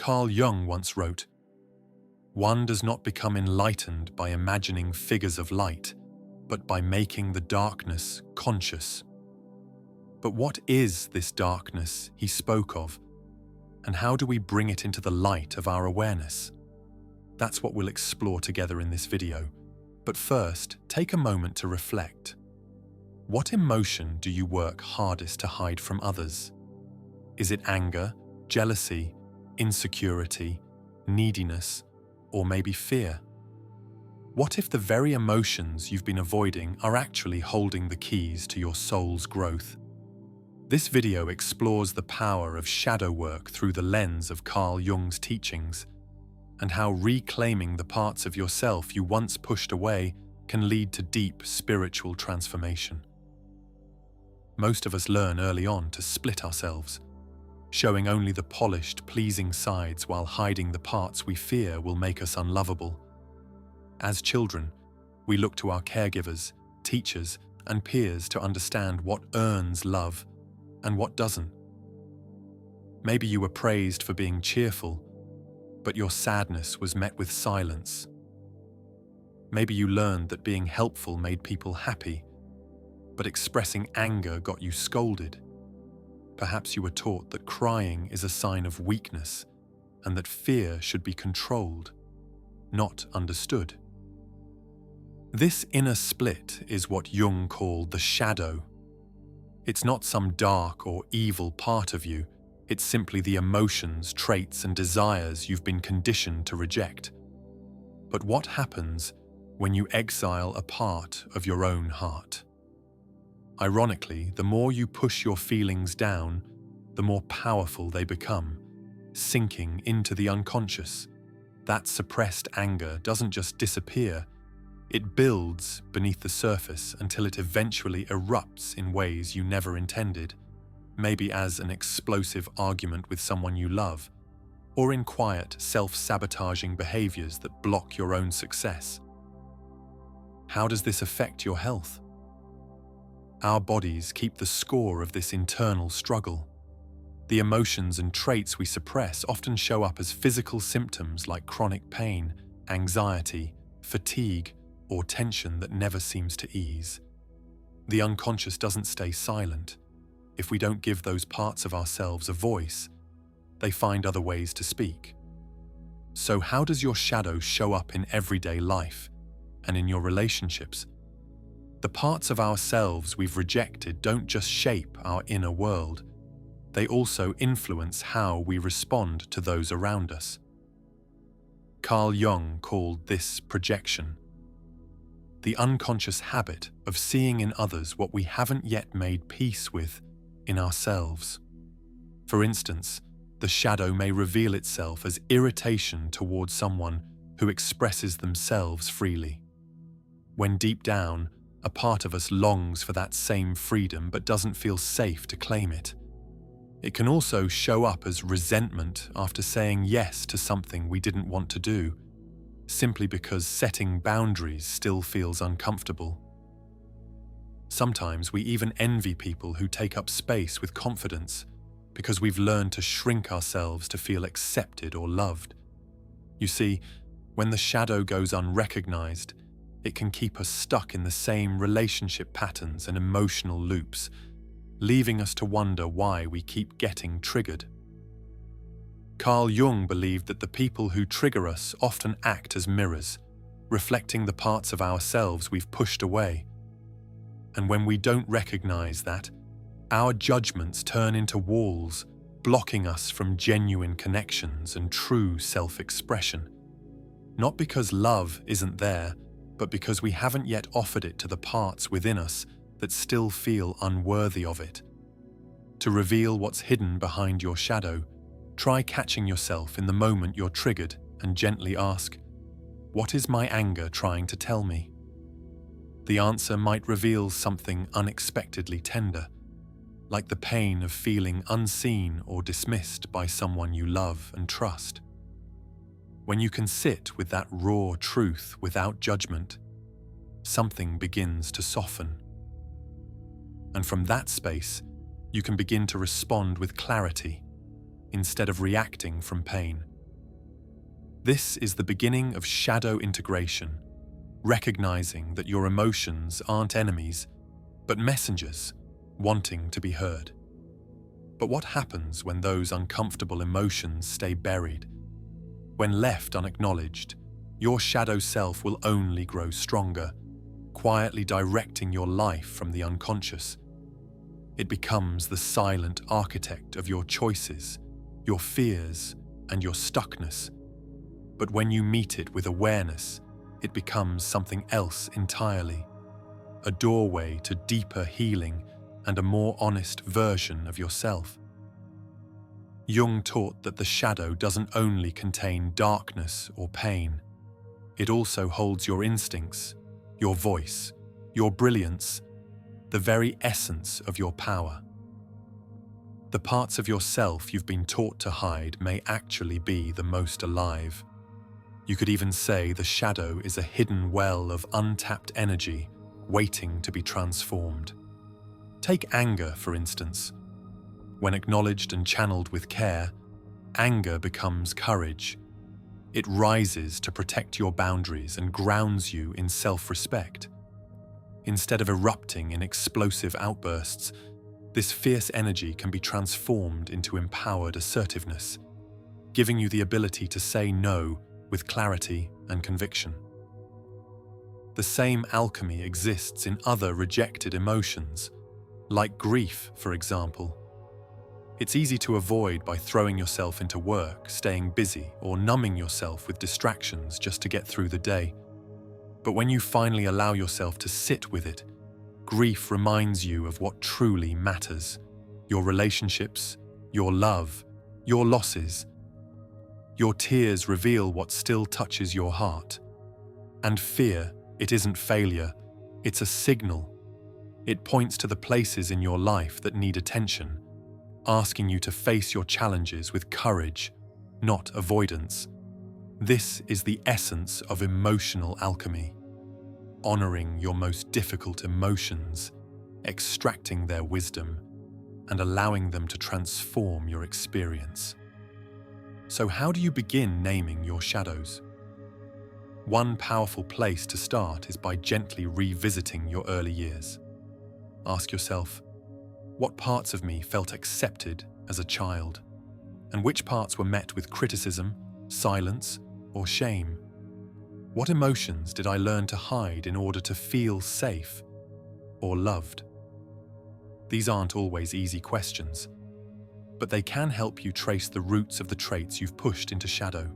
Carl Jung once wrote, "One does not become enlightened by imagining figures of light, but by making the darkness conscious." But what is this darkness he spoke of, and how do we bring it into the light of our awareness? That's what we'll explore together in this video. But first, take a moment to reflect. What emotion do you work hardest to hide from others? Is it anger, jealousy, insecurity, neediness, or maybe fear? What if the very emotions you've been avoiding are actually holding the keys to your soul's growth? This video explores the power of shadow work through the lens of Carl Jung's teachings, and how reclaiming the parts of yourself you once pushed away can lead to deep spiritual transformation. Most of us learn early on to split ourselves, showing only the polished, pleasing sides while hiding the parts we fear will make us unlovable. As children, we look to our caregivers, teachers, and peers to understand what earns love and what doesn't. Maybe you were praised for being cheerful, but your sadness was met with silence. Maybe you learned that being helpful made people happy, but expressing anger got you scolded. Perhaps you were taught that crying is a sign of weakness and that fear should be controlled, not understood. This inner split is what Jung called the shadow. It's not some dark or evil part of you. It's simply the emotions, traits, and desires you've been conditioned to reject. But what happens when you exile a part of your own heart? Ironically, the more you push your feelings down, the more powerful they become, sinking into the unconscious. That suppressed anger doesn't just disappear, it builds beneath the surface until it eventually erupts in ways you never intended, maybe as an explosive argument with someone you love, or in quiet, self-sabotaging behaviors that block your own success. How does this affect your health? Our bodies keep the score of this internal struggle. The emotions and traits we suppress often show up as physical symptoms like chronic pain, anxiety, fatigue, or tension that never seems to ease. The unconscious doesn't stay silent. If we don't give those parts of ourselves a voice, they find other ways to speak. So how does your shadow show up in everyday life and in your relationships? The parts of ourselves we've rejected don't just shape our inner world, they also influence how we respond to those around us. Carl Jung called this projection, the unconscious habit of seeing in others what we haven't yet made peace with in ourselves. For instance, the shadow may reveal itself as irritation towards someone who expresses themselves freely, when deep down, a part of us longs for that same freedom but doesn't feel safe to claim it. It can also show up as resentment after saying yes to something we didn't want to do, simply because setting boundaries still feels uncomfortable. Sometimes we even envy people who take up space with confidence because we've learned to shrink ourselves to feel accepted or loved. You see, when the shadow goes unrecognized, it can keep us stuck in the same relationship patterns and emotional loops, leaving us to wonder why we keep getting triggered. Carl Jung believed that the people who trigger us often act as mirrors, reflecting the parts of ourselves we've pushed away. And when we don't recognize that, our judgments turn into walls, blocking us from genuine connections and true self-expression. Not because love isn't there, but because we haven't yet offered it to the parts within us that still feel unworthy of it. To reveal what's hidden behind your shadow, try catching yourself in the moment you're triggered and gently ask, "What is my anger trying to tell me?" The answer might reveal something unexpectedly tender, like the pain of feeling unseen or dismissed by someone you love and trust. When you can sit with that raw truth without judgment, something begins to soften. And from that space, you can begin to respond with clarity instead of reacting from pain. This is the beginning of shadow integration, recognizing that your emotions aren't enemies, but messengers wanting to be heard. But what happens when those uncomfortable emotions stay buried? When left unacknowledged, your shadow self will only grow stronger, quietly directing your life from the unconscious. It becomes the silent architect of your choices, your fears, and your stuckness. But when you meet it with awareness, it becomes something else entirely, a doorway to deeper healing and a more honest version of yourself. Jung taught that the shadow doesn't only contain darkness or pain. It also holds your instincts, your voice, your brilliance, the very essence of your power. The parts of yourself you've been taught to hide may actually be the most alive. You could even say the shadow is a hidden well of untapped energy waiting to be transformed. Take anger, for instance. When acknowledged and channeled with care, anger becomes courage. It rises to protect your boundaries and grounds you in self-respect. Instead of erupting in explosive outbursts, this fierce energy can be transformed into empowered assertiveness, giving you the ability to say no with clarity and conviction. The same alchemy exists in other rejected emotions, like grief, for example. It's easy to avoid by throwing yourself into work, staying busy, or numbing yourself with distractions just to get through the day. But when you finally allow yourself to sit with it, grief reminds you of what truly matters: your relationships, your love, your losses. Your tears reveal what still touches your heart. And fear, it isn't failure, it's a signal. It points to the places in your life that need attention, asking you to face your challenges with courage, not avoidance. This is the essence of emotional alchemy. Honoring your most difficult emotions, extracting their wisdom, and allowing them to transform your experience. So how do you begin naming your shadows? One powerful place to start is by gently revisiting your early years. Ask yourself, what parts of me felt accepted as a child? And which parts were met with criticism, silence, or shame? What emotions did I learn to hide in order to feel safe or loved? These aren't always easy questions, but they can help you trace the roots of the traits you've pushed into shadow.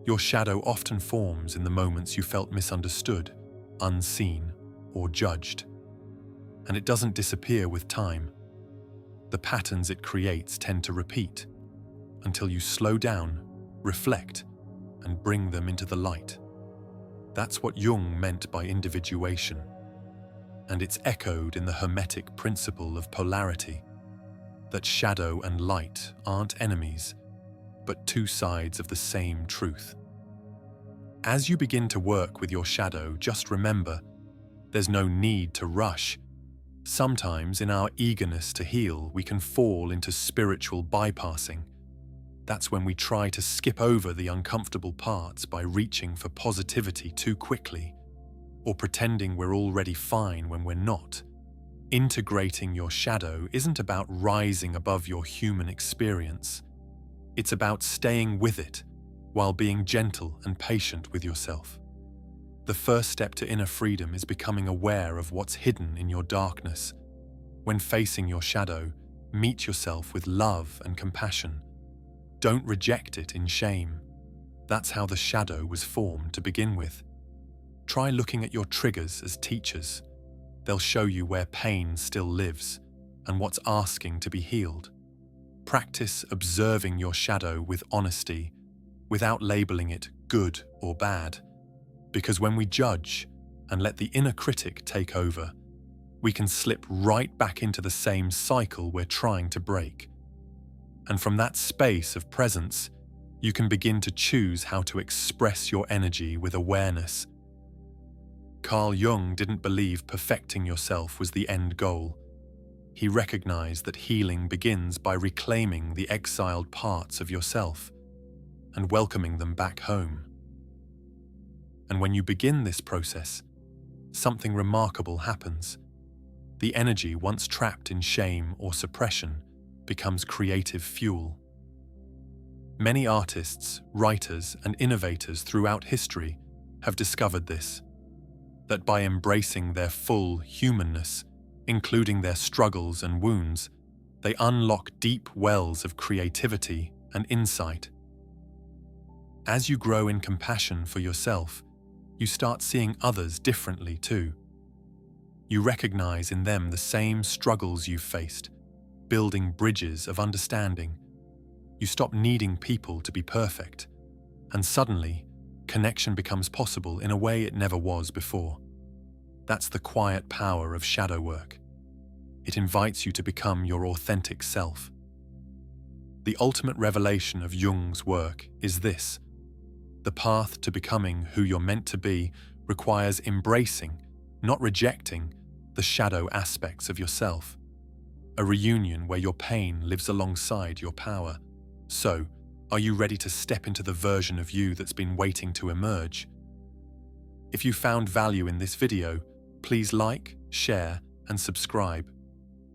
Your shadow often forms in the moments you felt misunderstood, unseen, or judged. And it doesn't disappear with time. The patterns it creates tend to repeat until you slow down, reflect, and bring them into the light. That's what Jung meant by individuation, and it's echoed in the Hermetic principle of polarity, that shadow and light aren't enemies, but two sides of the same truth. As you begin to work with your shadow, just remember, there's no need to rush. Sometimes in our eagerness to heal, we can fall into spiritual bypassing. That's when we try to skip over the uncomfortable parts by reaching for positivity too quickly, or pretending we're already fine when we're not. Integrating your shadow isn't about rising above your human experience. It's about staying with it while being gentle and patient with yourself. The first step to inner freedom is becoming aware of what's hidden in your darkness. When facing your shadow, meet yourself with love and compassion. Don't reject it in shame. That's how the shadow was formed to begin with. Try looking at your triggers as teachers. They'll show you where pain still lives and what's asking to be healed. Practice observing your shadow with honesty, without labeling it good or bad. Because when we judge and let the inner critic take over, we can slip right back into the same cycle we're trying to break. And from that space of presence, you can begin to choose how to express your energy with awareness. Carl Jung didn't believe perfecting yourself was the end goal. He recognized that healing begins by reclaiming the exiled parts of yourself. and welcoming them back home. And when you begin this process, something remarkable happens. The energy once trapped in shame or suppression becomes creative fuel. Many artists, writers, and innovators throughout history have discovered this, that by embracing their full humanness, including their struggles and wounds, they unlock deep wells of creativity and insight. As you grow in compassion for yourself, you start seeing others differently too. You recognize in them the same struggles you've faced, building bridges of understanding. You stop needing people to be perfect, and suddenly, connection becomes possible in a way it never was before. That's the quiet power of shadow work. It invites you to become your authentic self. The ultimate revelation of Jung's work is this: the path to becoming who you're meant to be requires embracing, not rejecting, the shadow aspects of yourself. A reunion where your pain lives alongside your power. So, are you ready to step into the version of you that's been waiting to emerge? If you found value in this video, please like, share, and subscribe.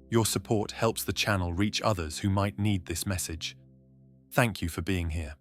Your support helps the channel reach others who might need this message. Thank you for being here.